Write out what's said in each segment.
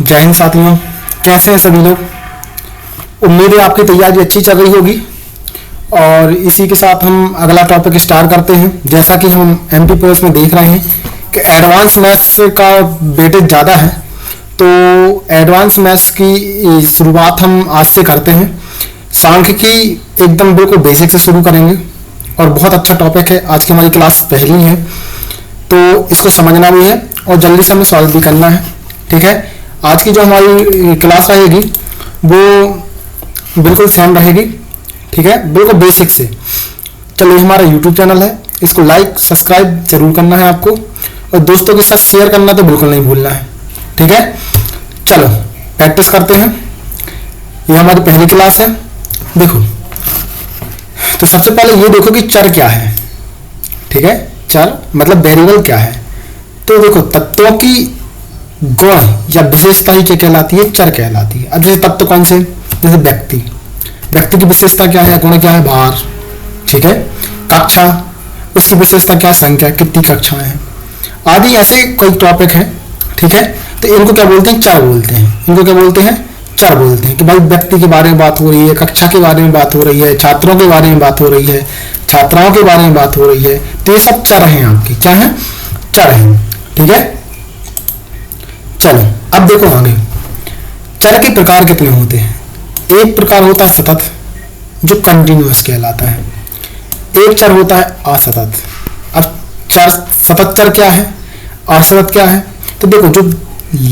जय हिंद साथियों, कैसे हैं सभी लोग। उम्मीद है आपकी तैयारी अच्छी चल रही होगी। और इसी के साथ हम अगला टॉपिक स्टार्ट करते हैं। जैसा कि हम एमपी पुलिस में देख रहे हैं कि एडवांस मैथ्स का वेटेज ज़्यादा है, तो एडवांस मैथ्स की शुरुआत हम आज से करते हैं। सांख्यिकी एकदम बिल्कुल बेसिक से शुरू करेंगे और बहुत अच्छा टॉपिक है। आज की हमारी क्लास पहली है तो इसको समझना भी है और जल्दी से हमें सॉल्व भी करना है। ठीक है, आज की जो हमारी क्लास रहेगी वो बिल्कुल सेम रहेगी। ठीक है, बिल्कुल बेसिक से। चलिए, हमारा यूट्यूब चैनल है, इसको लाइक सब्सक्राइब जरूर करना है आपको और दोस्तों के साथ शेयर करना तो बिल्कुल नहीं भूलना है। ठीक है, चलो प्रैक्टिस करते हैं। ये हमारी पहली क्लास है। देखो, तो सबसे पहले ये देखो कि चर क्या है। ठीक है, चर मतलब वेरिएबल क्या है। तो देखो, तत्वों की गुण या विशेषता ही क्या कहलाती है, चर कहलाती है। अब जैसे तत्व कौन से, जैसे व्यक्ति की विशेषता क्या है, गुण क्या है, भार। ठीक है, कक्षा, उसकी विशेषता क्या, संख्या, कितनी कक्षाएं हैं आदि। ऐसे कोई टॉपिक है। ठीक है, तो इनको क्या बोलते हैं, चर बोलते हैं। इनको क्या बोलते हैं, चर बोलते हैं। कि भाई व्यक्ति के बारे में बात हो रही है, कक्षा के बारे में बात हो रही है, छात्रों के बारे में बात हो रही है, छात्राओं के बारे में बात हो रही है, तो ये सब चर हैं आपके। क्या है, चर हैं। ठीक है, चलो अब देखो आगे। चर के प्रकार कितने होते हैं। एक प्रकार होता है सतत, जो कंटिन्यूअस कहलाता है। एक चर होता है असतत। अब चर, सतत चर क्या है, असतत क्या है। तो देखो, जो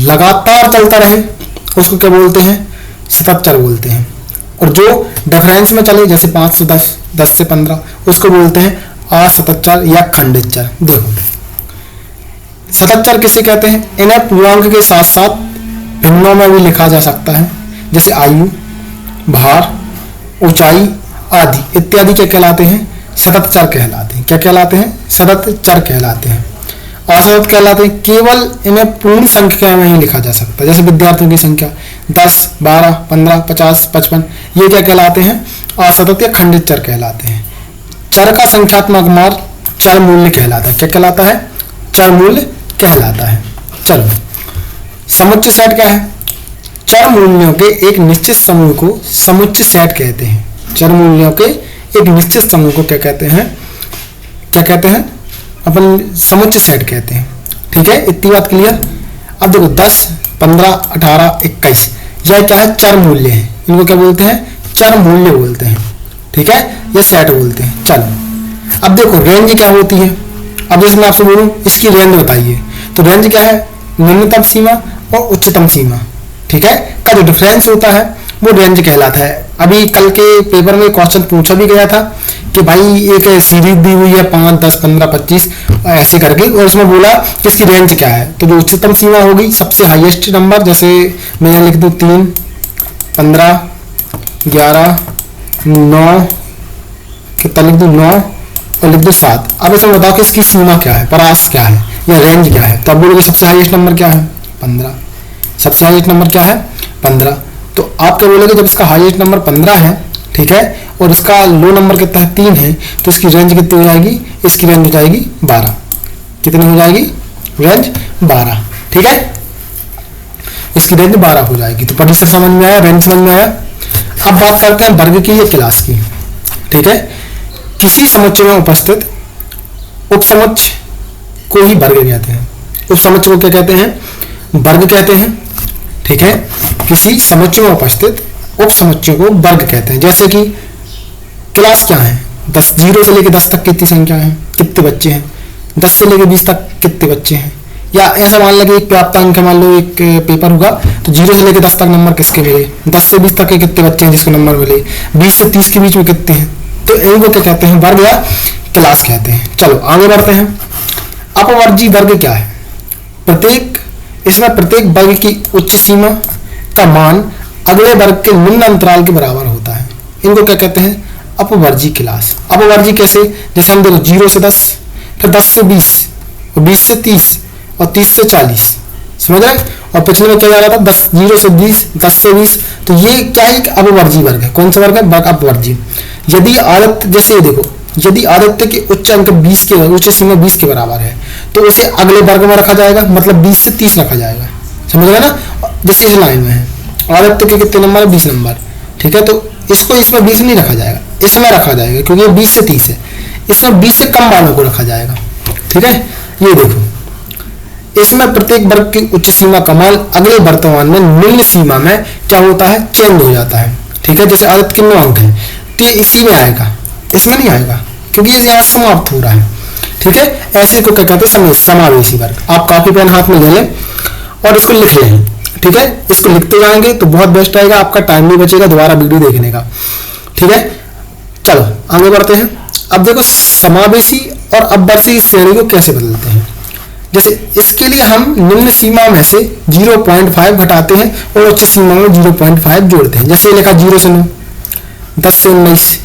लगातार चलता रहे उसको क्या बोलते हैं, सतत चर बोलते हैं। और जो डिफरेंस में चले, जैसे 5 से 10, 10 से 15, उसको बोलते हैं असतत चर या खंडित चर। देखो, सतत चर किसे कहते हैं, इन्हें पूर्णांक के साथ साथ भिन्नों में भी लिखा जा सकता है। जैसे आयु, भार, ऊंचाई आदि इत्यादि क्या कहलाते हैं, सतत चर कहलाते हैं। क्या कहलाते हैं, सतत चर कहलाते हैं। असतत कहलाते हैं, केवल इन्हें पूर्ण संख्या में ही लिखा जा सकता है। जैसे विद्यार्थियों की संख्या 10, 12, 15, 50, 55, ये क्या कहलाते हैं, असतत या खंडित चर कहलाते हैं। चर का संख्यात्मक मान चर मूल्य कहलाता है। क्या कहलाता है, चर मूल्य कहलाता है। चलो, समुच्चय सेट क्या है, चर मूल्यों के एक निश्चित समूह को समुच्चय सेट कहते हैं। चर मूल्यों के एक निश्चित समूह को क्या कहते हैं, क्या कहते हैं, अपन समुच्चय सेट कहते हैं। ठीक है, इतनी बात क्लियर। अब देखो, 10, 15, 18, 21, यह क्या है, चर मूल्य है। इनको क्या बोलते हैं, चर मूल्य बोलते हैं। ठीक है, ये सेट बोलते हैं। चलो, अब देखो रेंज क्या होती है। अब जैसे मैं आपसे बोलूं इसकी रेंज बताइए, तो रेंज क्या है, न्यूनतम सीमा और उच्चतम सीमा। ठीक है, का जो डिफरेंस होता है वो रेंज कहलाता है। अभी कल के पेपर में क्वेश्चन पूछा भी गया था कि भाई एक सीरीज दी हुई है 5, 10, 15, 25 ऐसे करके, और उसमें बोला कि इसकी रेंज क्या है। तो जो उच्चतम सीमा होगी, सबसे हाईएस्ट नंबर, जैसे मैं यहाँ लिख दूँ 3, 15, 11, 9, कितना लिख दूँ, 9 और लिख दो 7। अब ऐसे बताओ कि इसकी सीमा क्या है, परास क्या है या रेंज क्या है। तो अब बोलोगे सबसे हाईएस्ट नंबर क्या है, 15। सबसे हाईएस्ट नंबर क्या है, 15। तो आप क्या बोलोगे, जब इसका हाईएस्ट नंबर 15 है, ठीक है, और इसका लो नंबर कितना है, 3 है, तो इसकी रेंज कितनी हो जाएगी, इसकी रेंज हो जाएगी 12। कितनी हो जाएगी, रेंज 12। ठीक है, इसकी रेंज 12 हो जाएगी। तो प्रतिशत समझ में आया, रेंज समझ में आया। अब बात करते हैं वर्ग की या क्लास की। ठीक है, किसी समुच्चय में उपस्थित उपसमुच्चय को ही वर्ग कहते हैं। उपसमुच्चय को क्या कहते हैं, वर्ग कहते हैं। ठीक है, किसी समुच्चय में उपस्थित उपसमुच्चय को वर्ग कहते हैं। जैसे कि क्लास क्या है, 10, 0 से लेकर 10 तक कितनी संख्या है, कितने बच्चे हैं, 10 से लेकर 20 तक कितने बच्चे हैं। या ऐसा मान लें एक प्राप्तांक, मान लो एक पेपर होगा तो 0 से लेकर 10 तक नंबर किसके मिले, 10 से 20 तक के कितने बच्चे हैं जिसको नंबर मिले, 20 से 30 के बीच में कितने हैं। तो इनको क्या कहते हैं, वर्ग या क्लास कहते हैं। चलो आगे बढ़ते हैं। अपवर्जी वर्ग क्या है, प्रत्येक, इसमें प्रत्येक वर्ग की उच्च सीमा का मान अगले वर्ग के निम्न अंतराल के बराबर होता है। इनको क्या कहते हैं, अपवर्जी क्लास। अपवर्जी कैसे, जैसे हम देखो 0 से 10, फिर 10 से 20, और 20 से 30 और 30 से 40, समझ रहे। और पिछले में क्या जा रहा था, 10, 0 से 20, 10 से 20, तो ये क्या है, अपवर्जी वर्ग है। कौन सा वर्ग है, वर्ग अपवर्जी। यदि आदित्य, जैसे ये देखो, यदि आदित्य के उच्च अंक 20 के, उच्च सीमा 20 के बराबर है, तो उसे अगले वर्ग में रखा जाएगा, मतलब 20 से 30 रखा जाएगा, समझ रहे ना। जैसे इस लाइन में है, आदित्य के कितने नंबर है, 20 नंबर, ठीक है। तो इसको इसमें 20 नहीं रखा जाएगा, इसमें रखा जाएगा, क्योंकि ये 20 से 30 है, इसमें 20 से कम वालों को रखा जाएगा, ठीक है। ये देखो, इसमें प्रत्येक वर्ग की उच्च सीमा का मान अगले वर्तमान में निम्न सीमा में क्या होता है, चेंज हो जाता है, ठीक है। जैसे आदित्य के 9 अंक है, तो ये इसी में आएगा, इसमें नहीं आएगा, क्योंकि ये यहाँ समाप्त हो रहा है, ठीक है। ऐसे को क्या कहते हैं, समावेशी वर्ग। आप कॉपी पेन हाथ में ले लें और इसको लिख लें, ठीक है। इसको लिखते जाएंगे तो बहुत बेस्ट रहेगा, आपका टाइम नहीं बचेगा दोबारा वीडियो देखने का, ठीक है। चलो आगे बढ़ते हैं। अब देखो समावेशी और अपवर्ती श्रेणी को कैसे बदलते हैं। जैसे इसके लिए हम निम्न सीमा में से 0.5 घटाते हैं और उच्च सीमा में 0.5 जोड़ते हैं। जैसे लिखा 0 से 9, 10 से 19,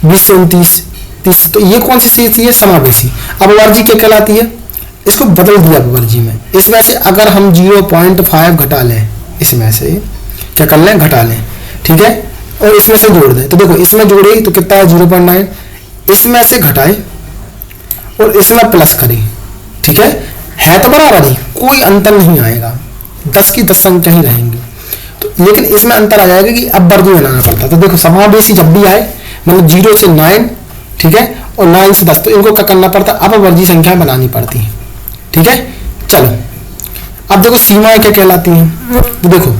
20 से 29, 30, तो ये कौन सी स्थिति है, समावेशी। अपवर्जी क्या कहलाती है, इसको बदल दिया अपवर्जी में। इसमें से अगर हम 0.5 घटा लें, इसमें से क्या कर लें, घटा लें, ठीक है, और इसमें से जोड़ दें, तो देखो इसमें जोड़े तो कितना है 0.9, इसमें से घटाए और इसमें प्लस करें, ठीक है तो बराबर ही, कोई अंतर नहीं आएगा, 10 की 10 संख्या ही रहेंगी। तो लेकिन इसमें अंतर आ जाएगा कि अपवर्जी बनाना पड़ता। तो देखो समावेशी जब भी आए, मतलब 0 से 9, ठीक है, और 9 से 10, तो इनको क्या करना पड़ता है, अपवर्जी संख्या बनानी पड़ती है, ठीक है। चलो अब देखो सीमाएं क्या कहलाती हैं। तो देखो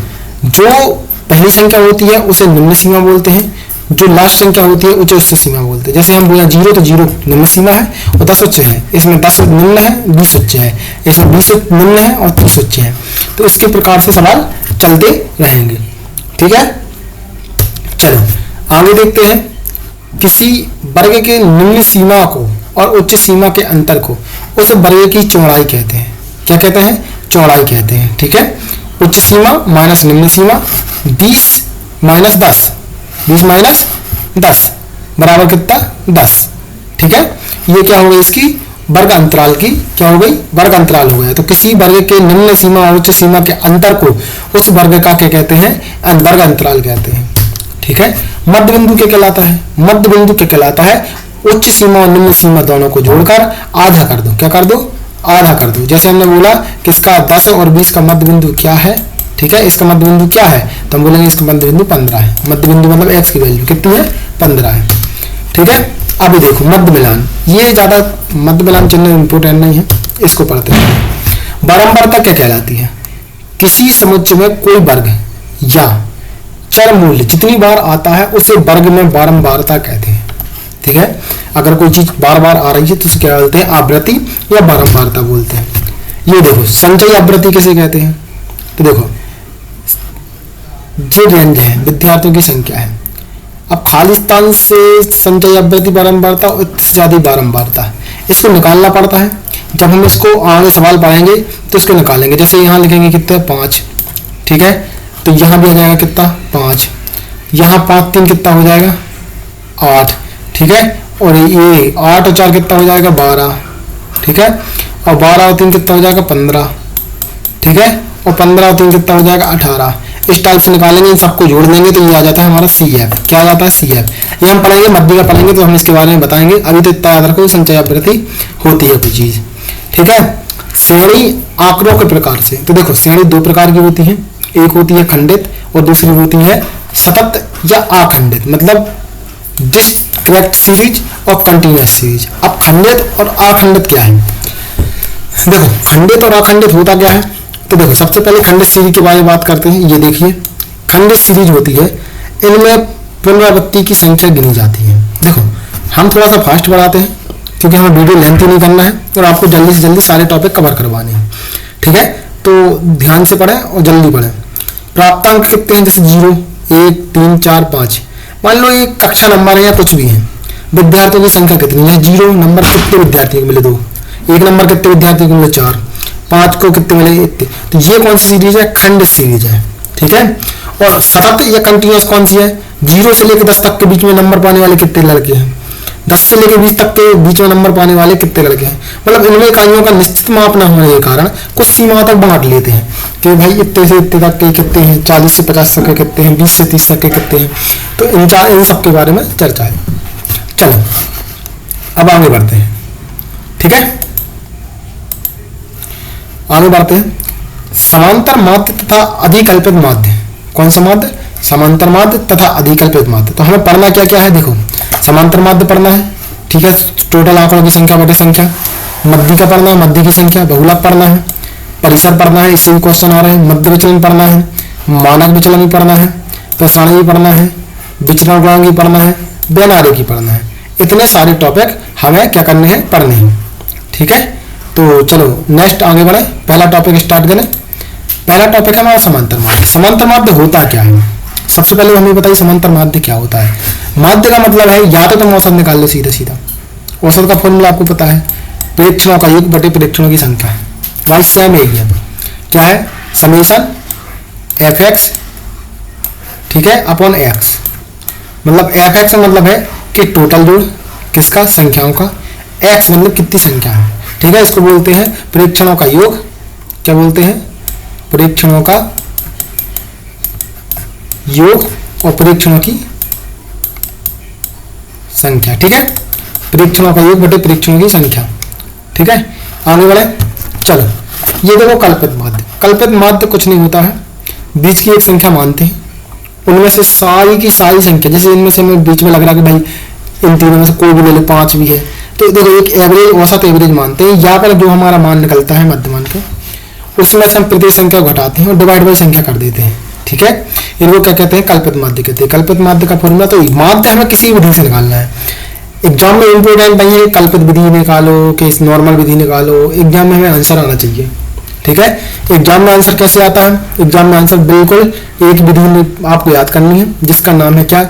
जो पहली संख्या होती है उसे निम्न सीमा बोलते हैं, जो लास्ट संख्या होती है उसे उच्च सीमा बोलते हैं। जैसे हम बोला 0 तो 0 निम्न सीमा है और 10 उच्च है, इसमें 10 निम्न है, 20 उच्च है, इसमें 20 निम्न है और 30 उच्च है। तो इसके प्रकार से सवाल चलते रहेंगे, ठीक है। चलो आगे देखते हैं। किसी वर्ग के निम्न सीमा को और उच्च सीमा के अंतर को उस वर्ग की चौड़ाई कहते हैं। क्या कहते हैं, चौड़ाई कहते हैं, ठीक है। उच्च सीमा माइनस निम्न सीमा, 20 माइनस 10, 20 माइनस 10 बराबर कितना, 10, ठीक है। ये क्या हो गई, इसकी वर्ग अंतराल की क्या हो गई, वर्ग अंतराल हो गया। तो किसी वर्ग के निम्न सीमा और उच्च सीमा के अंतर को उस वर्ग का क्या कहते हैं, वर्ग अंतराल कहते हैं, ठीक है। मध्य बिंदु क्या कहलाता है, मध्य बिंदु क्या कहलाता है, उच्च सीमा और निम्न सीमा दोनों को जोड़कर आधा कर दो, क्या कर दो, आधा कर दो। जैसे हमने बोला कि इसका 10 और 20 का मध्य बिंदु क्या है, ठीक है, इसका मध्य बिंदु क्या है, तो हम बोलेंगे इसका मध्य बिंदु 15 है। मध्य बिंदु मतलब x की वैल्यू कितनी है, 15 है, ठीक है। अभी देखो मध्य मिलान, ये ज्यादा मध्य मिलान चिन्ह इंपोर्टेंट नहीं है, इसको पढ़ते हैं। बारंबारता क्या कहलाती है, किसी समुच्चय में कोई वर्ग या चर मूल्य जितनी बार आता है उसे वर्ग में बारंबारता कहते हैं, ठीक है। अगर कोई चीज बार बार आ रही है तो उसे क्या बोलते हैं, आवृत्ति या बारंबारता बोलते हैं। ये देखो संचयी आवृत्ति किसे कहते हैं, तो देखो जो रेंज है विद्यार्थियों की संख्या है। अब खाली स्थान से संचयी आवृत्ति बारंबारता और इत्यादि बारंबारता, इसको निकालना पड़ता है। जब हम इसको आगे सवाल पढ़ेंगे तो इसको निकालेंगे। जैसे यहाँ लिखेंगे कितने, 5, ठीक है, तो यहाँ भी आ जाएगा कितना, 5, यहाँ 5 3 कितना हो जाएगा, 8, ठीक है, और ये 8 और 4 कितना हो जाएगा, 12, ठीक है, और 12 और 3 कितना हो जाएगा, 15, ठीक है, और 15 और 3 कितना हो जाएगा, 18। इस टाइप से निकालेंगे, इन सबको जोड़ देंगे तो ये आ जाता है हमारा CF। क्या आ जाता है, CF। ये हम पढ़ेंगे, मध्य का पढ़ेंगे तो हम इसके बारे में बताएंगे। अभी तो इतना याद रखो, संचयी आवृत्ति होती है कोई चीज, ठीक है। श्रेणी आंकड़ों के प्रकार से, तो देखो श्रेणी 2 प्रकार की होती है, एक होती है खंडित और दूसरी होती है सतत या अखंडित, मतलब डिस्क्रीट सीरीज और कंटिन्यूअस सीरीज। अब खंडित और अखंडित क्या है, देखो खंडित और अखंडित होता क्या है, तो देखो सबसे पहले खंडित सीरीज के बारे में बात करते हैं। ये देखिए खंडित सीरीज होती है, इनमें पुनरावृत्ति की संख्या गिनी जाती है। देखो हम थोड़ा सा फास्ट बढ़ाते हैं क्योंकि हमें वीडियो लेंथी नहीं करना है और आपको जल्दी से जल्दी सारे टॉपिक कवर करवाने हैं, ठीक है। तो ध्यान से पढ़ें और जल्दी पढ़ें। प्राप्तांक कितने हैं, जैसे 0, 1, 3, 4, 5। मान लो ये कक्षा नंबर है या कुछ भी है। विद्यार्थियों की संख्या कितनी है, 0 नंबर कितने विद्यार्थियों को मिले, 2, 1 नंबर कितने विद्यार्थियों को मिले, 4, 5 को कितने मिले, इतने। तो ये कौन सी सीरीज है, खंडित सीरीज है, ठीक है। और सतत या कंटिन्यूअस कौन सी है, 0 से लेकर 10 तक के बीच में नंबर पाने वाले कितने लड़के हैं, 10 से लेकर 20 तक के बीच में नंबर पाने वाले कितने लड़के हैं। मतलब इनमें इकाइयों का निश्चित माप न होने के कारण कुछ सीमाओं तक बांट लेते हैं कि भाई इतने से इतने तक के कितने हैं, 40 से 50 तक के कितने हैं, 20 से 30 तक के कितने हैं। तो इन सब के बारे में चर्चा है। चलो अब आगे बढ़ते हैं, ठीक है, आगे बढ़ते हैं। समांतर माध्य तथा अधिकल्पित माध्य। कौन सा माध्य? समांतर माध्य तथा अधिकल्पित माध्य। तो हमें पढ़ना क्या क्या है, देखो समांतर माध्य पढ़ना है, ठीक है, टोटल आंकड़ों की संख्या बटे संख्या। मध्य का पढ़ना है, मध्य की संख्या, बहुलक पढ़ना है, परिसर पढ़ना है, इससे भी क्वेश्चन आ रहे हैं, मध्य विचलन पढ़ना है, मानक विचलन भी पढ़ना है, प्रसारण भी पढ़ना है, विचरण गुणांक भी पढ़ना है, वैनारिक भी पढ़ना है। इतने सारे टॉपिक हमें क्या करने हैं, पढ़ने हैं, ठीक है। तो चलो नेक्स्ट आगे बढ़े, पहला टॉपिक स्टार्ट करें। पहला टॉपिक है हमारा समांतर माध्य। समांतर माध्य होता क्या है? सबसे पहले हमें बताइए समांतर माध्य क्या होता है। माध्य का मतलब है, या तो तुम औसत निकाल लो सीधा सीधा, औसत का फॉर्मूला आपको पता है, प्रेक्षणों का योग बटे प्रेक्षणों की संख्या। भाई सेम एक है, क्या है, समेशन एफ एक्स, ठीक है, अपॉन एक्स। मतलब एफ एक्स मतलब है कि टोटल जोड़ किसका, संख्याओं का, एक्स मतलब कितनी संख्या है, ठीक है। इसको बोलते हैं प्रेक्षणों का योग। क्या बोलते हैं? प्रेक्षणों का योग और प्रेक्षणों की संख्या, ठीक है। प्रेक्षणों का योग बटे प्रेक्षणों की संख्या, ठीक है। आगे बढ़े, चलो ये देखो कल्पित माध्य। कल्पित माध्य कुछ नहीं होता है, बीच की एक संख्या मानते हैं, उनमें से सारी की सारी संख्या, जैसे इनमें से हमें बीच में लग रहा है कि भाई इन तीनों में से कोई भी ले लो, 5 भी है, तो देखो एक एवरेज, औसत एवरेज मानते हैं। यहाँ पर जो हमारा मान निकलता है मध्य मान का, उसमें से हम प्रत्येक संख्या को घटाते हैं और डिवाइड बाई संख्या कर देते हैं, ठीक है। इनको क्या कहते हैं? कल्पित माध्य कहते हैं। कल्पित माध्य का फॉर्मूला, तो माध्य हमें किसी विधि से निकालना है। एग्जाम में इंपोर्टेंट नहीं है कल्पित विधि निकालो कि नॉर्मल विधि निकालो, एग्जाम में हमें आंसर आना चाहिए, ठीक है। एग्जाम में आंसर कैसे आता है? एग्जाम में आंसर बिल्कुल एक विधि में आपको याद करनी है, जिसका नाम है क्या,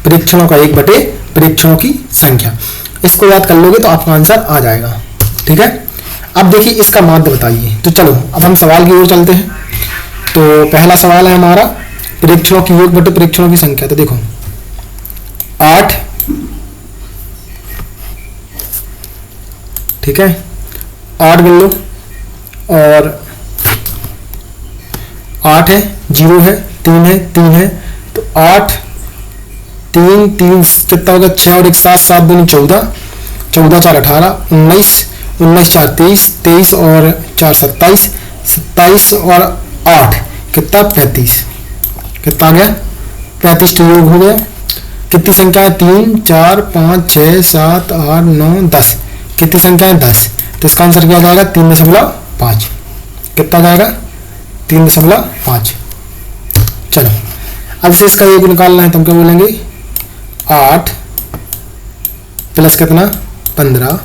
प्रेक्षणों का योग बटे प्रेक्षणों की संख्या। इसको याद कर लोगे तो आपका आंसर आ जाएगा, ठीक है। अब देखिए इसका माध्य बताइए। तो चलो अब हम सवाल की ओर चलते हैं। तो पहला सवाल है हमारा प्रेक्षणों की योग बटे प्रेक्षणों की संख्या। तो देखो 8, ठीक है, 8 गिन लो, और 8 है, 0 है, 3 है, 3 है, तो 8 3 3 कितना होगा, 6 और 1 7, 7 दूनी 14, 14 4 18, 19, 19 4 23, 23 और 4 27, 27 और 8 कितना 35, कितना आ गया 35। तो योग हो गया, कितनी संख्या है, 3 4 5 6 7 8 9 10, कितनी संख्या है 10। तो इसका आंसर क्या जाएगा, 3.5। कितना जाएगा, 3.5। चलो अब से इसका योग निकालना है, तो हम क्या बोलेंगे, 8 प्लस कितना 15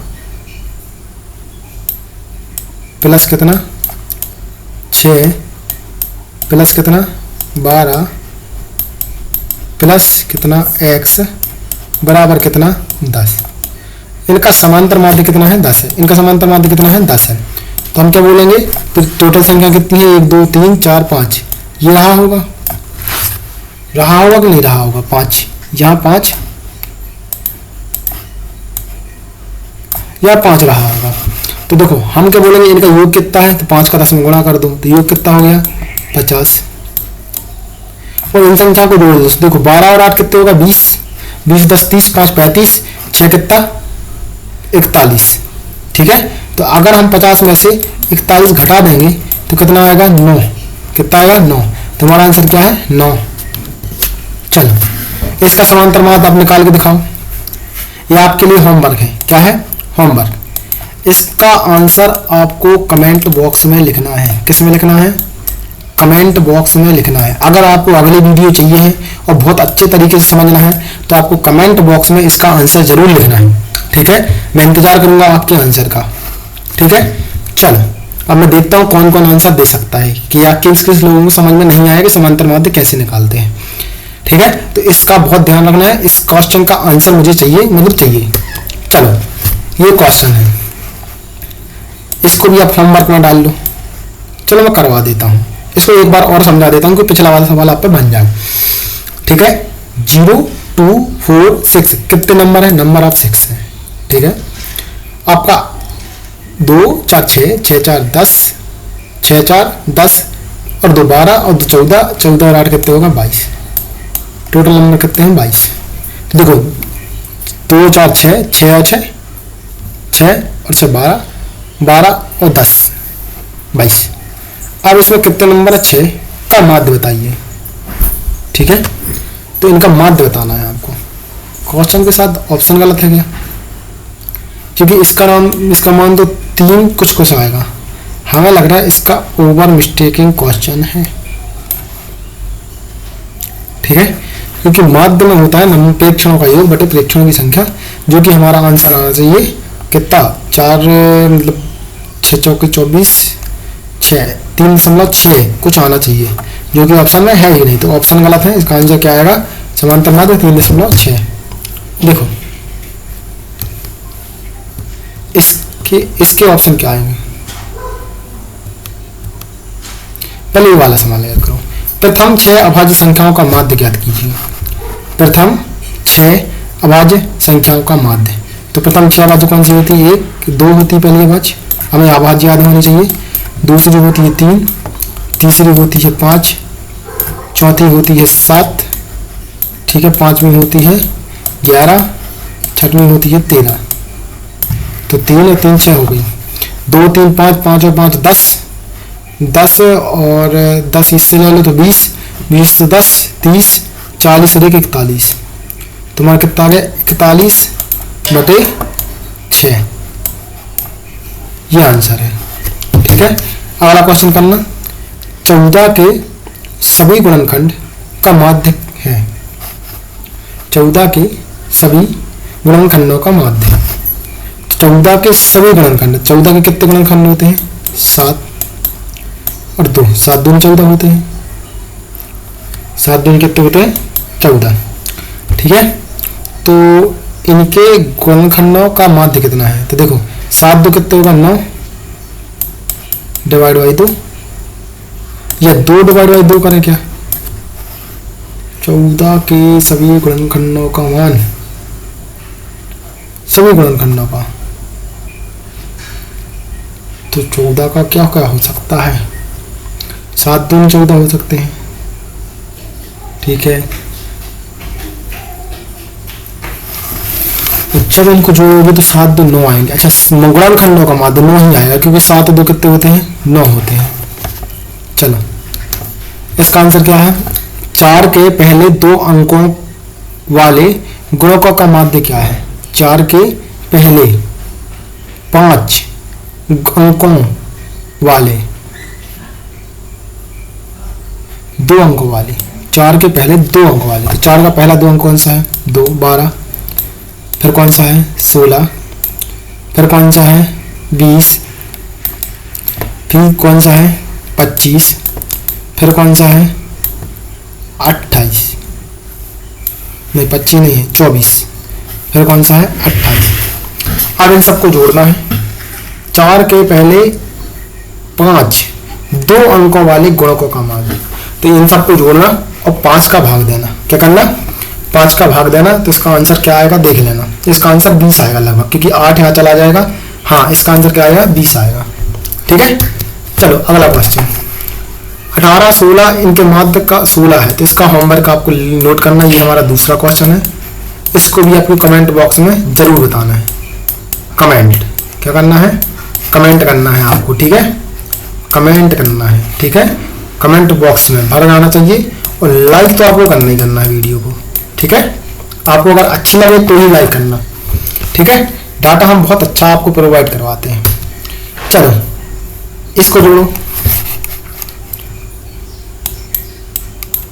प्लस कितना 6 प्लस कितना 12 प्लस कितना x बराबर कितना 10। इनका समांतर माध्य कितना है, 10 है। इनका समांतर माध्य कितना है, 10 है। तो हम क्या बोलेंगे, फिर टोटल संख्या कितनी है, 1 2 3 4 5, ये रहा होगा कि नहीं रहा होगा, 5, यहाँ 5 या 5 रहा होगा। तो देखो हम क्या बोलेंगे, इनका योग कितना है, तो 5 का 10 में गुणा कर दो, तो योग कितना हो गया 50। और इन संख्या को जोड़ दो, देखो 12 और 8 कितने होगा 20, 20 10 30 5 35, 6 कितना 41, ठीक है। तो अगर हम 50 में से 41 घटा देंगे तो कितना आएगा 9, कितना आएगा 9। तो हमारा आंसर क्या है 9। चलो इसका समांतर माध्य आप निकाल के दिखाओ, ये आपके लिए होमवर्क है। क्या है, होमवर्क। इसका आंसर आपको कमेंट बॉक्स में लिखना है। किस में लिखना है, कमेंट बॉक्स में लिखना है। अगर आपको अगली वीडियो चाहिए है और बहुत अच्छे तरीके से समझना है तो आपको कमेंट बॉक्स में इसका आंसर जरूर लिखना है, ठीक है। मैं इंतजार करूंगा आपके आंसर का, ठीक है। चलो अब मैं देखता हूँ कौन कौन आंसर दे सकता है, कि या किस किस लोगों को समझ में नहीं आया कि समांतर माध्य कैसे निकालते हैं, ठीक है। तो इसका बहुत ध्यान रखना है, इस क्वेश्चन का आंसर मुझे चाहिए, मतलब चाहिए। चलो ये क्वेश्चन है, इसको भी आप होमवर्क में डाल लो। चलो मैं करवा देता हूँ, इसको एक बार और समझा देता हूँ कि पिछला वाला सवाल आप पे बन जाए, ठीक है। 0 2 4 6 कितने नंबर है, नंबर ऑफ 6 है, ठीक है। आपका 2 4 6 6 4 10, 6 4 10 और 2 12 और 2 14, 14 और 8 कितने होगा 22। टोटल नंबर कितने हैं 22। तो देखो 2 4 6 6 और 6 6 और 6 12, 12 और 10 22। अब इसमें कितने नंबर है 6 का माध्य बताइए। ठीक है, तो इनका माध्य बताना है आपको। क्वेश्चन के साथ ऑप्शन गलत है क्या, क्योंकि इसका मान तो 3 कुछ आएगा। हमें लग रहा है इसका ओवर मिस्टेकिंग क्वेश्चन है। ठीक है, क्योंकि माध्य में होता है नंबर प्रेक्षणों का योग बटे प्रेक्षणों की संख्या, जो कि हमारा आंसर आना चाहिए कितना 4 मतलब 6 चौके 24 6 3.6 कुछ आना चाहिए, जो कि ऑप्शन में है ही नहीं, तो ऑप्शन गलत है। इसका आंसर क्या आएगा, समांतर माध्य 3.6। देखो इसके ऑप्शन क्या आएंगे, पहले ये वाला सवाल याद करो। प्रथम 6 अभाज्य संख्याओं का माध्य ज्ञात कीजिए। प्रथम 6 अभाज्य संख्याओं का माध्य, तो प्रथम 6 अभाज्य कौन सी होती है, 1 2 होती है पहली अभाज्य, हमें अभाज्य याद होनी चाहिए। दूसरी होती है 3, तीसरी होती है 5, चौथी होती है 7, ठीक है, पांचवी होती है 11, छठवीं होती है 13। तो 3 और 3 6 हो गई, 2 3 5 5 और 5 10 और 10 इससे ले लो तो 20 से 10 30 40 और 1 41, तुम्हारा कितना आ गया 41/6, ये आंसर है। ठीक है, अगला क्वेश्चन करना। 14 के सभी गुणनखंड का माध्य है। 14 के सभी गुणनखंडों का माध्य, 14 के सभी गुणनखंड, 14 के कितने गुणनखंड होते हैं 7 और 2, 7 दूनी 14 होते हैं, 7 दूनी कितने होते हैं 14। ठीक है, तो इनके गुणनखंडों का माध्य कितना है, तो देखो 7 2 कितने होगा 9 डिवाइड बाई 2, या 2 डिवाइड बाई 2 करें क्या, 14 के सभी गुणनखंडों का मान, सभी गुणनखंडों का, तो 14 का क्या क्या हो सकता है, 7 दूनी 14 हो सकते हैं। ठीक है, जब इनको जोड़ोगे तो 7 2 9 आएंगे। अच्छा, गुणनखंडों का माध्य 9 ही आएगा, क्योंकि 7 2 कितने होते हैं 9 होते हैं। चलो, इसका आंसर क्या है, 4 के पहले 2 अंकों वाले गुणकों का माध्य क्या है, 4 के पहले 5 अंकों वाले 2 अंकों वाले, 4 के पहले 2 अंकों वाले, तो 4 का पहला 2 अंक कौन सा है 2 12, फिर कौन सा है 16, फिर कौन सा है 20, फिर कौन सा है 25, फिर कौन सा है 28, नहीं 25 नहीं है 24, फिर कौन सा है 28। अब इन सबको जोड़ना है, 4 के पहले 5 2 अंकों वाले गुणकों का माध्य, तो इन सबको जोड़ना और 5 का भाग देना। क्या करना, 5 का भाग देना, तो इसका आंसर क्या आएगा देख लेना, इसका आंसर 20 आएगा लगभग, क्योंकि 8 यहाँ चला जाएगा। हाँ, इसका आंसर क्या आएगा 20 आएगा। ठीक है, चलो अगला क्वेश्चन। 18 16 इनके माध्य का 16 है, तो इसका होमवर्क आपको नोट करना, ये हमारा दूसरा क्वेश्चन है। इसको भी आपको कमेंट बॉक्स में जरूर बताना है, कमेंट क्या करना है, कमेंट करना है आपको। ठीक है, कमेंट करना है। ठीक है, कमेंट बॉक्स में भर आना चाहिए, और लाइक तो आपको करना ही करना है वीडियो को। ठीक है, आपको अगर अच्छी लगे तो ही लाइक करना। ठीक है, डाटा हम बहुत अच्छा आपको प्रोवाइड करवाते हैं। चलो इसको जोड़ो,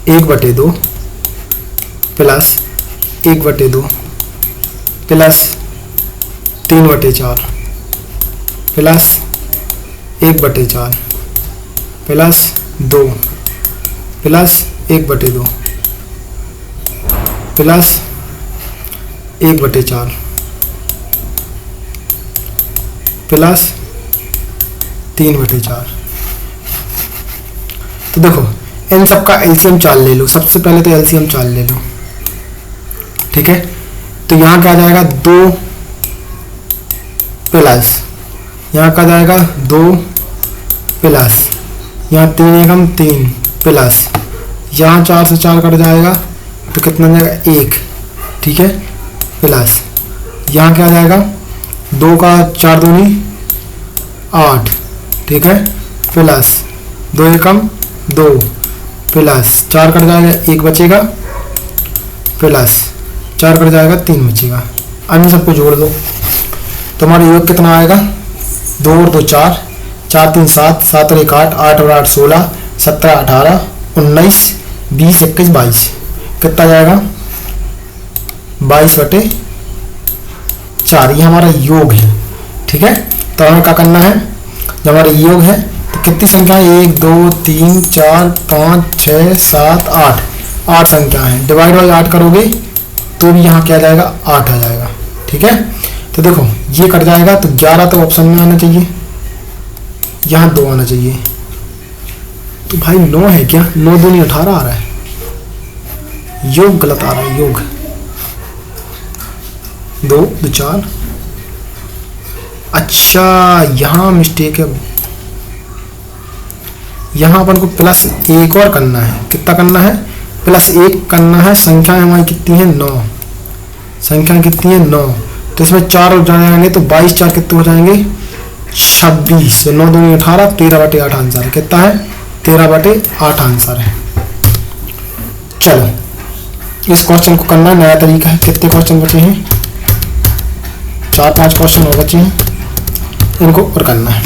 1/2 plus 1/2 plus 3/4 plus 1/4 plus 2 plus 1/2 plus 1/4 plus 3/4। तो देखो इन सब का एलसीएम चाल ले लो, सबसे पहले तो एलसीएम चाल ले लो। ठीक है, तो यहाँ क्या जाएगा 2 प्लस, यहाँ का जाएगा 2 प्लस, यहाँ 3 एकम 3 प्लस, यहाँ 4 से 4 कट जाएगा तो कितना जाएगा 1। ठीक है, प्लस यहाँ क्या जाएगा 2 का 4 दूनी 8। ठीक है, प्लस 2 एकम 2 प्लस 4 कट जाएगा 1 बचेगा प्लस 4 कट जाएगा 3 बचेगा। अब इन सबको जोड़ दो तो हमारा योग कितना आएगा 2 और 2 4, 4 3 7, 7 और 1 8, 8 और 8 16, 17 18 19 20 21 22 कितना जाएगा 22/4। ये हमारा योग है। ठीक है, तो हमें क्या करना है, जब हमारा योग है तो कितनी संख्या है 1 2 3 4 5 6 7 8, 8 संख्या है। डिवाइड बाई 8 करोगे तो भी यहाँ क्या आ जाएगा 8 आ जाएगा। ठीक है, तो देखो ये कट जाएगा तो 11 तो ऑप्शन में आना चाहिए, यहाँ 2 आना चाहिए। तो भाई 9 है क्या, 9 2 नहीं 18 आ रहा है, योग गलत आ रहा है। योग 2 2 4, अच्छा यहाँ मिस्टेक है। यहाँ अपन को प्लस 1 और करना है। कितना करना है, प्लस 1 करना है। संख्याएं हमारी कितनी है 9, संख्याएं कितनी है 9, तो इसमें 4 हो जाएंगे तो 22 4 कितने हो जाएंगे 26। तो 9 2 18, 13/8 आंसर है। कितना है 13/8 आंसर है। चलो इस क्वेश्चन को करना नया तरीका है। कितने क्वेश्चन बचे हैं, 4-5 क्वेश्चन और बचे हैं, इनको और करना है।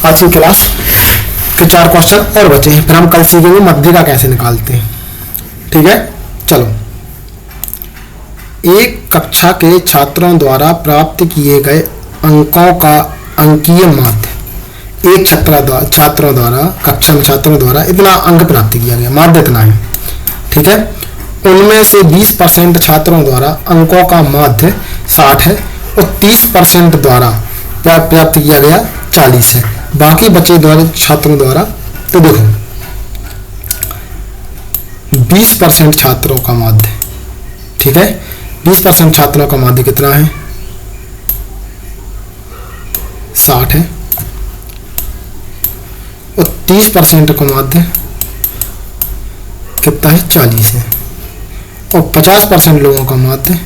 आज की क्लास के 4 क्वेश्चन और बचे हैं, फिर हम कल सीखेंगे मध्यिका कैसे निकालते हैं। ठीक है, चलो एक कक्षा के छात्रों द्वारा प्राप्त किए गए अंकों का अंकीय माध्य। एक छात्रों द्वारा कक्षा में छात्रों द्वारा इतना अंक प्राप्त किया गया, माध्य इतना है। ठीक है, उनमें से 20% छात्रों द्वारा अंकों का माध्य 60 है और 30% द्वारा प्राप्त किया गया 40 है। बाकी बचे द्वारा छात्रों द्वारा, तो देखो 20% छात्रों का माध्य, ठीक है 20% छात्रों का माध्य कितना है 60 है और 30% का माध्य कितना है 40 है और 50% लोगों का माध्य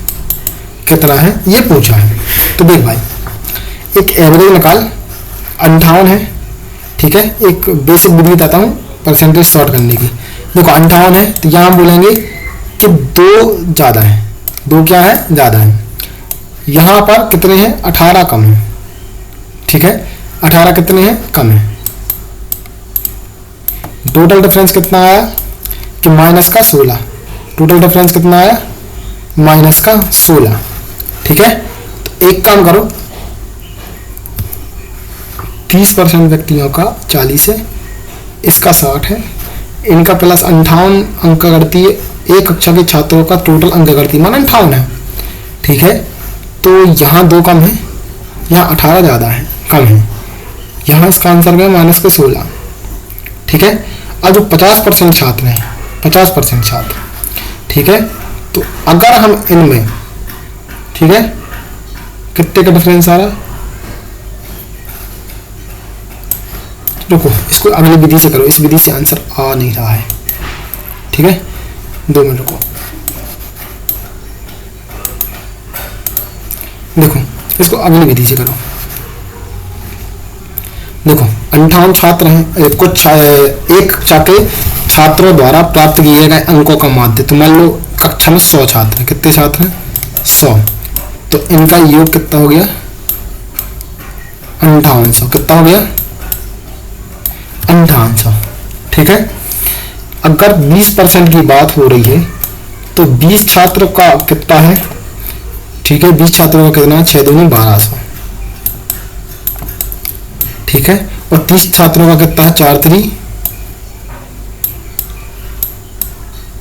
कितना है ये पूछा है। तो देख भाई एक एवरेज निकाल, 58 है। ठीक है, एक बेसिक विधि बताता हूँ परसेंटेज सॉर्ट करने की। देखो 58 है तो यहाँ हम बोलेंगे कि 2 ज़्यादा है, 2 क्या है ज़्यादा है। यहाँ पर कितने हैं 18 कम है। ठीक है, 18 कितने हैं कम है। टोटल डिफरेंस कितना आया कि माइनस का 16। टोटल डिफरेंस कितना आया माइनस का 16। ठीक है, तो एक काम करो 30% व्यक्तियों का 40 है, इसका 60 है, इनका प्लस 58 अंक गणती है। एक कक्षा के छात्रों का टोटल अंक गणती मान 58 है। ठीक है, तो यहाँ 2 कम है, यहाँ 18 ज़्यादा है कम है, यहाँ इसका आंसर गया माइनस के 16। ठीक है, अब जो 50% छात्र हैं 50% छात्र, ठीक है, तो अगर हम इनमें, ठीक है, कितने का डिफरेंस आ रहा है, रुको इसको अगली विधि से करो, इस विधि से आंसर आ नहीं रहा है। ठीक है, 2 मिनट रुको, देखो इसको अगली विधि से करो। देखो 58 छात्र हैं, कुछ एक कक्षा के छात्रों द्वारा प्राप्त किए गए अंकों का माध्य। तो मान लो कक्षा में 100 छात्र हैं, कितने छात्र हैं 100, तो इनका योग कितना हो गया 5800। कितना हो गया 5800। ठीक है, अगर 20% की बात हो रही है तो 20 छात्र का कितना है, ठीक है 20 छात्रों का कितना है 6 दूनी 1200। ठीक है, और 30 छात्रों का कितना है 4 3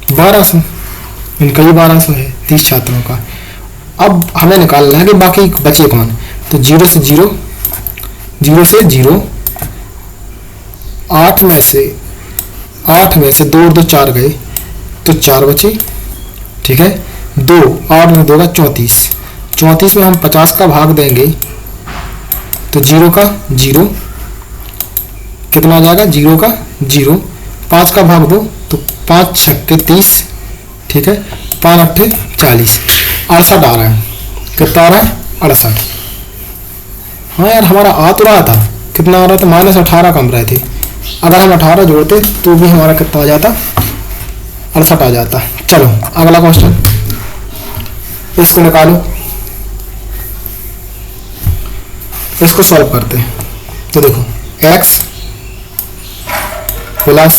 1200, इनका ही 1200 है 30 छात्रों का। अब हमें निकालना है कि बाकी बचे कौन, तो 0 से 0, 0 से 0, 8 में से 2 और 2 4 गए तो 4 बचे। ठीक है, 2 8 में 2 का 34, 34 में हम 50 का भाग देंगे तो 0 का 0 कितना आ जाएगा 0 का 0, 5 का भाग दो तो 5 छक्के 30। ठीक है, 5 अट्ठे 40, 68 आ रहा है। कितना आ रहा है 68। हाँ यार हमारा आ तो रहा था, कितना आ रहा था -18 कम रहे थे, अगर हम 18 जोड़ते तो भी हमारा कितना आ जाता, 68 आ जाता। चलो अगला क्वेश्चन, इसको निकालो, इसको सॉल्व करते हैं। तो देखो x plus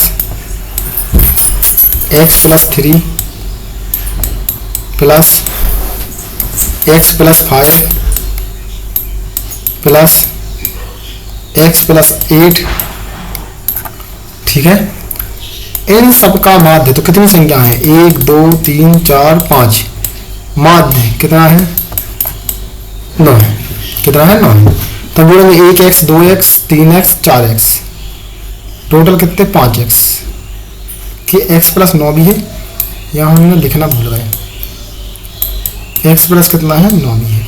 3 plus x plus 5 plus x plus 8, ठीक है। इन सब का माध्य, तो कितनी संख्या है, 1 2 3 4 5, माध्य कितना है, 9 है। कितना है, 9 है। तब बोलेंगे 1x 2x 3x 4x, total कितने 5x, कि x प्लस 9 भी है, यहाँ हमने लिखना भूल गए, x प्लस कितना है, 9 भी है।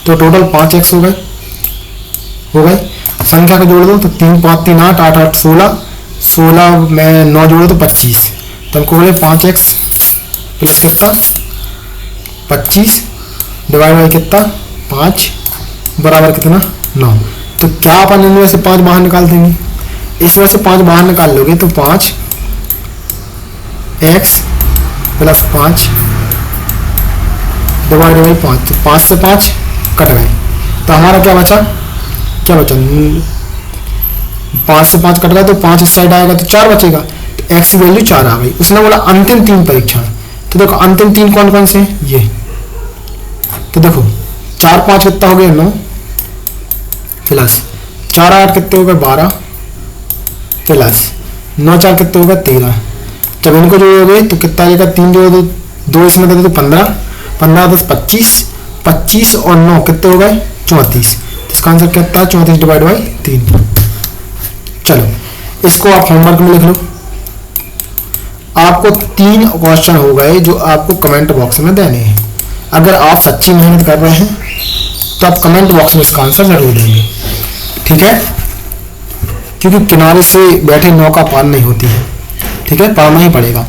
तो टोटल 5x हो गए। संख्या को जोड़ दो तो 3 5 3 8 8 8 16, 16 में 9 जोड़ो तो 25। तो हमको बोले 5x प्लस कितना 25 डिवाइड बाई कितना 5 बराबर कितना 9। तो क्या अपन इनमें से 5 बाहर निकाल देंगे, इसमें से 5 बाहर निकाल लोगे तो 5x प्लस 5 डिवाइड बाई 5, तो 5 से 5 कट गए। तो हमारा क्या बचा 5 से 5 कट गया, तो 5 इस साइड आएगा तो 4 बचेगा। तो x की वैल्यू 4 आ गई। उसने बोला अंतिम 3 परीक्षण, तो देखो अंतिम 3 कौन कौन से हैं, ये। तो देखो 4 5 कितना हो गया 9 प्लस 4 8 कितने हो गए 12 प्लस 9 4 कितने हो गए 13। जब इनको जोड़ोगे तो कितना आएगा, 3 जोड़ दो 2 इसमें दे दो तो 15 15 10 25 25 और 9 कितने हो गए 34। इसका आंसर कितना 34 डिवाइड बाई 3। चलो इसको आप होमवर्क में लिख लो। आपको 3 क्वेश्चन हो गए जो आपको कमेंट बॉक्स में देने हैं। अगर आप सच्ची मेहनत कर रहे हैं तो आप कमेंट बॉक्स में इसका आंसर जरूर देंगे, ठीक है। क्योंकि किनारे से बैठे नौका पार नहीं होती है, ठीक है, पढ़ना ही पड़ेगा,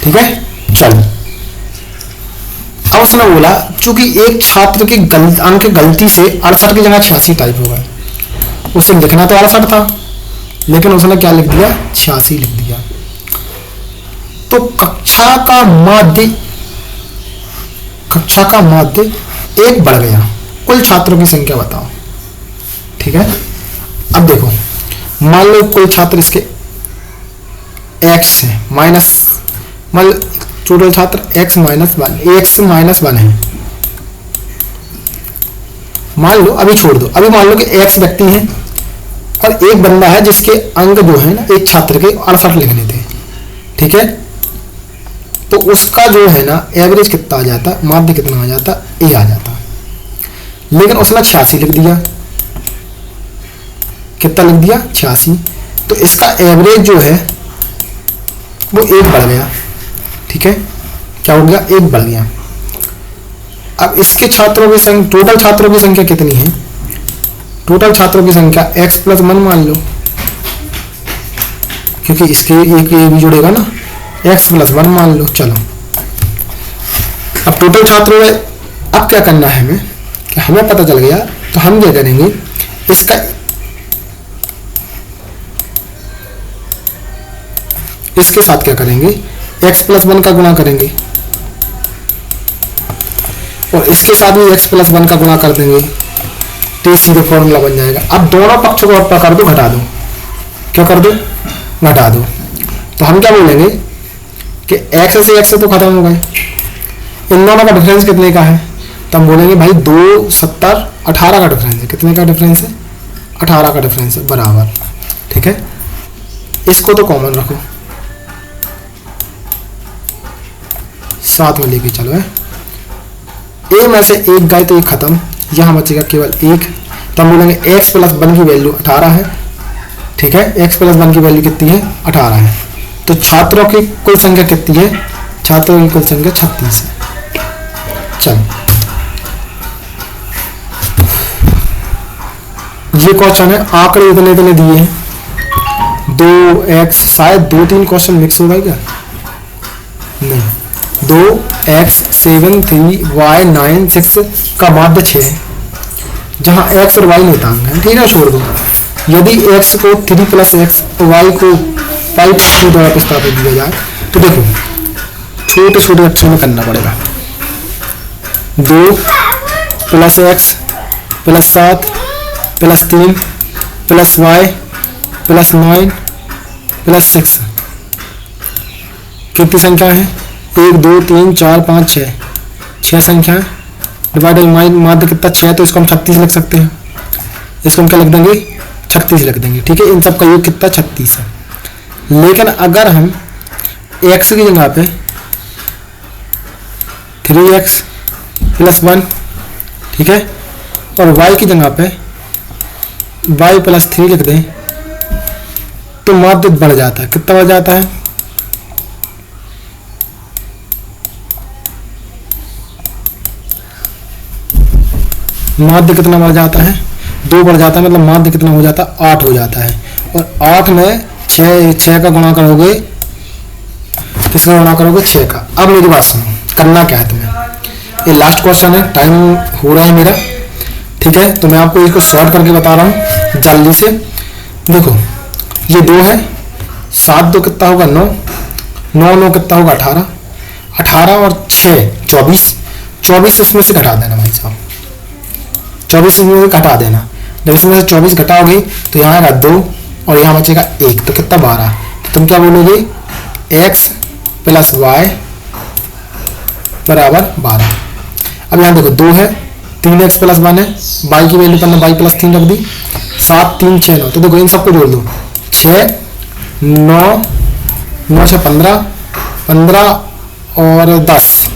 ठीक है। चलो अब उसने बोला चूंकि एक छात्र के अंक गलती से 68 की जगह 86 टाइप हो गए, उसे लिखना तो 68 था लेकिन उसने क्या लिख दिया 86 लिख दिया। तो कक्षा का माध्य 1 बढ़ गया। कुल छात्रों की संख्या बताओ, ठीक है। अब देखो मान लो कुल छात्र इसके x है माइनस, मान लो टोटल छात्र x माइनस 1 है। मान लो अभी छोड़ दो, अभी मान लो कि x व्यक्ति है और एक बंदा है जिसके अंक जो है ना एक छात्र के 68 लिखने थे, ठीक है। तो उसका जो है ना एवरेज कितना आ जाता, माध्य कितना आ जाता, a आ जाता। लेकिन उसने 86 लिख दिया, कितना लिख दिया 86। तो इसका एवरेज जो है वो 1 बढ़ गया, ठीक है। क्या हो गया 1 बढ़ गया। अब इसके छात्रों की संख्या, टोटल छात्रों की संख्या कितनी है, टोटल छात्रों की संख्या x प्लस 1 मान लो, क्योंकि इसके एक ये भी जुड़ेगा ना, x प्लस 1 मान लो। चलो अब टोटल छात्रों में अब क्या करना है हमें, कि हमें पता चल गया तो हम क्या करेंगे, इसके साथ क्या करेंगे x प्लस 1 का गुणा करेंगे और इसके साथ भी x प्लस 1 का गुणा कर देंगे, तो सीधे फॉर्मूला बन जाएगा। अब दोनों पक्षों को ऊपर कर दो, घटा दो, क्या कर दो घटा दो। तो हम क्या बोलेंगे कि x से x से तो खत्म हो गए, इन दोनों का डिफरेंस कितने का है, तो हम बोलेंगे भाई 2 70 18 का डिफरेंस है। कितने का डिफरेंस है 18 का डिफरेंस है बराबर, ठीक है। इसको तो कॉमन रखो, साथ में लेके चलो है। a में से 1 गए तो ये खत्म, यहाँ बचेगा केवल 1। तो हम बोलेंगे x प्लस 1 की वैल्यू 18 है, ठीक है। x प्लस 1 की वैल्यू कितनी है 18 है। तो छात्रों की कुल संख्या कितनी है, छात्रों की कुल संख्या 36 है। चल ये क्वेश्चन है, आंकड़े इतने इतने दिए हैं, 2x, शायद 2-3 क्वेश्चन मिक्स होगा क्या, नहीं, 2x 7 3 y 9 6 का माध्य 6 है, जहां x और y नियतांक है, ठीक है, छोड़ दो। यदि x को 3 प्लस एक्स वाई को 5 के द्वारा प्रतिस्थापित दिया जाए तो देखो छोटे छोटे अक्षरों में करना पड़ेगा। 2 plus x plus 7 plus 3 plus y plus 9 plus 6 कितनी संख्या है? 1 2 3 4 5 6 6 संख्या है। डिवाइड बाई माध्य कितना 6 तो इसको हम 36 लिख सकते हैं। इसको हम क्या लिख देंगे? 36 लिख देंगे। ठीक है, इन सब का योग कितना 36 है। लेकिन अगर हम x की जगह पे 3x प्लस 1, ठीक है, और y की जगह पे y प्लस 3 लिख दें तो माध्य बढ़ जाता है। कितना बढ़ जाता है? माध्य कितना बढ़ जाता है? 2 बढ़ जाता है। मतलब माध्य कितना हो जाता है? 8 हो जाता है। और 8 में 6 का गुणा करोगे, किसका गुणा करोगे? 6 का। अब मेरी बात सुनो, करना क्या है तुम्हें? ये लास्ट क्वेश्चन है, टाइम हो रहा है मेरा, ठीक है, तो मैं आपको इसको शॉर्ट करके बता रहा हूँ जल्दी से। देखो ये 2 है, 7 2 कितना होगा? 9 9 9 कितना होगा? 18 18 और 6 24 24 इसमें से घटा देना भाई साहब, 24 इसमें से घटा देना। जब इसमें से 24 घटाओगे तो यहाँ आएगा 2 और यहाँ बचेगा 1, तो कितना? 12। तो तुम क्या बोलोगे? x प्लस वाई बराबर 12। अब यहाँ देखो 2 है, 3x प्लस 1 है, y की वैल्यू करना, y प्लस 3 रख दी, 7 3 6 9। तो देखो इन सबको जोड़ दो, 6 9 9 6 15 15 और 10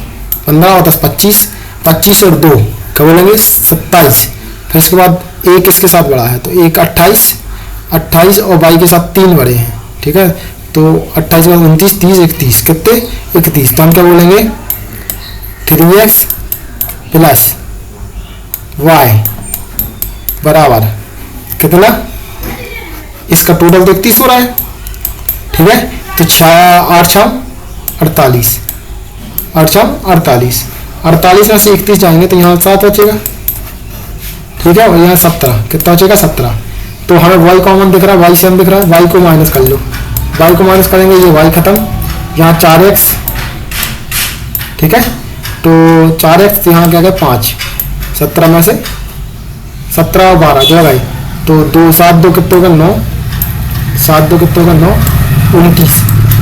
15 और 10 25 25 और 2 क्या बोलेंगे? 27। फिर इसके बाद 1 इसके साथ बड़ा है तो 1 28 28 और y के साथ 3 बड़े हैं, ठीक है, तो 28 के बाद 29 30 31 कितने? 31। तो हम क्या बोलेंगे? 3x प्लस वाई बराबर कितना? इसका टोटल तो 31 हो रहा है, ठीक है, तो 8 6 48 8 6 48 48 में से 31 जाएंगे तो यहाँ 7 बचेगा, ठीक है, और यहाँ 17 कितना बचेगा? 17। तो हमें y कॉमन दिख रहा है, y सेम दिख रहा है, y को माइनस कर लो, y को माइनस करेंगे ये y खत्म, यहाँ 4x, ठीक है, तो 4x यहाँ क्या गया? 5 17 में से 17 और 12 जो है भाई, तो 2 7 2 कितने होगा? 9 7 2 कितने होगा? 9 29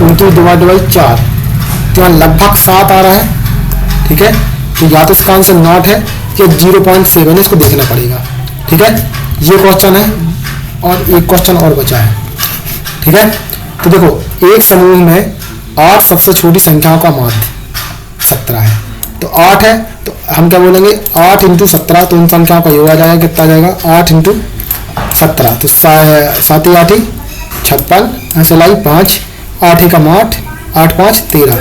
29 डिवाइड बाई 4, तो यहाँ लगभग 7 आ रहा है, ठीक है, तो या तो इसका आंसर नॉट है या 0.7, इसको देखना पड़ेगा, ठीक है। ये क्वेश्चन है और एक क्वेश्चन और बचा है, ठीक है। तो देखो एक समूह में 8 सबसे छोटी संख्याओं का माध्य 17 है, तो 8 है तो हम क्या बोलेंगे? 8 इंटू 17, तो उन संख्याओं का योग आ जाएगा, कितना आ जाएगा? 8 इंटू 17, तो 7 8 56 ऐसे लाई 5 8 एकम 8 8 5 13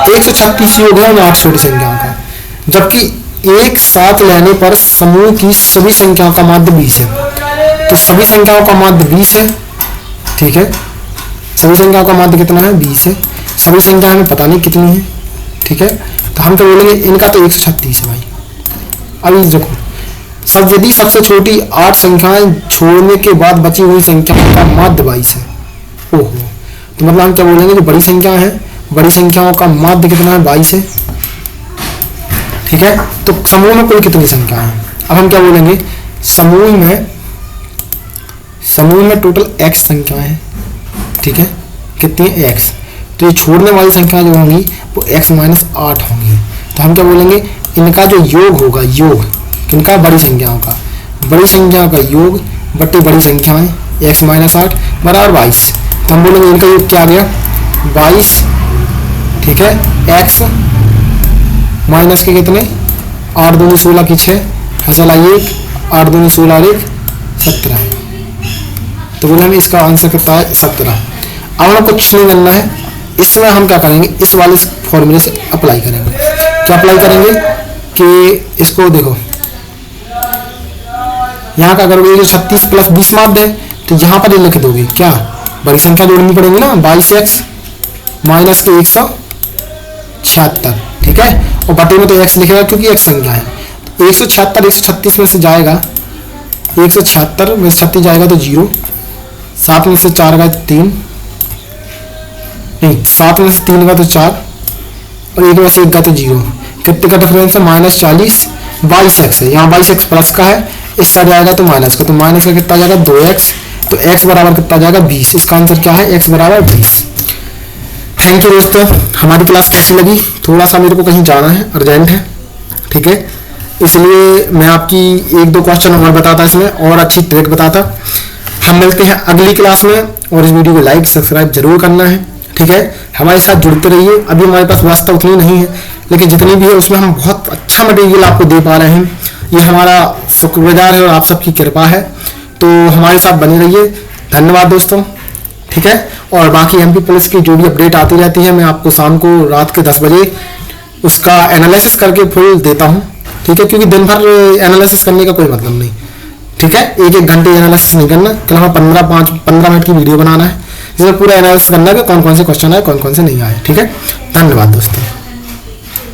136 योग है उन 8 छोटी संख्याओं का, जबकि एक साथ लेने पर समूह की सभी संख्याओं का माध्य 20 है। तो सभी संख्याओं का माध्य 20 है, ठीक है, सभी संख्याओं का माध्य कितना है? 20 है। सभी संख्या हमें पता नहीं कितनी है, ठीक है, तो हम तो बोलेंगे इनका तो 136 है भाई। अभी देखो सब, यदि सबसे छोटी 8 संख्याएं छोड़ने के बाद बची हुई संख्याओं का माध्य 22 है, ओहो, तो मतलब हम क्या बोलेंगे? जो बड़ी संख्या है, बड़ी संख्याओं का माध्य कितना है? 22 है, ठीक है। तो समूह में कुल कितनी संख्या है? अब हम क्या बोलेंगे? समूह में टोटल x संख्याएं हैं, ठीक है, कितनी है? x, तो ये छोड़ने वाली संख्या जो होंगी वो x माइनस 8 होंगी। तो हम क्या बोलेंगे? इनका जो योग होगा, योग किनका? बड़ी संख्याओं का, बड़ी संख्याओं का योग बट्टे बड़ी संख्याएं x माइनस 8 बराबर 22। तो हम बोलेंगे इनका योग क्या आ गया? 22, ठीक है, x माइनस के कितने? 8 दूनी 16 की 6 हसल आई 1 8 दूनी 16 और 1 17, तो बोले हमें इसका आंसर कितना है? 17। अब हमें कुछ नहीं करना है, इसमें हम क्या करेंगे? इस वाले फॉर्मूले से अप्लाई करेंगे। क्या अप्लाई करेंगे कि इसको देखो यहाँ का करोगे, जो 36 प्लस 20 माध्य है तो यहाँ पर ये लिख दोगे, क्या बड़ी संख्या जोड़नी पड़ेगी ना, 22x माइनस के 176, ठीक है, और बटे में तो x लिखेगा क्योंकि x संख्या है, तो 176 136 में से जाएगा 176 में 36 जाएगा तो 0, 7 में से 4 गया तो 3, नहीं 7 में से 3 गया तो 4 और 1 में से 1 गया तो 0। कितने का डिफरेंस है? -40, 22x है, यहाँ 22x प्लस का है, इस साइड आएगा तो माइनस का, तो माइनस का कितना जाएगा 2x, तो x बराबर कितना जाएगा 20। इसका आंसर क्या है? x बराबर 20। थैंक यू दोस्तों, हमारी क्लास कैसी लगी? थोड़ा सा मेरे को कहीं जाना है, अर्जेंट है, ठीक है, इसलिए मैं आपकी 1-2 क्वेश्चन और बताता इसमें और अच्छी ट्रिक बताता। हम मिलते हैं अगली क्लास में और इस वीडियो को लाइक सब्सक्राइब जरूर करना है, ठीक है, हमारे साथ जुड़ते रहिए। अभी हमारे पास व्यवस्था उतनी नहीं है, लेकिन जितनी भी है उसमें हम बहुत अच्छा मटेरियल आपको दे पा रहे हैं, ये हमारा शुक्रगुजार है और आप सबकी कृपा है, तो हमारे साथ बने रहिए। धन्यवाद दोस्तों, ठीक है। और बाकी एमपी पुलिस की जो भी अपडेट आती रहती है मैं आपको शाम को रात के 10 बजे उसका एनालिसिस करके फुल देता हूँ, ठीक है, क्योंकि दिन भर एनालिसिस करने का कोई मतलब नहीं, ठीक है, 1-1 घंटे एनालिसिस नहीं करना, कल हमें 15 मिनट की वीडियो बनाना है जिसमें पूरा एनालिसिस करना है कि कौन कौन से क्वेश्चन आए कौन कौन से नहीं आए, ठीक है। धन्यवाद दोस्तों।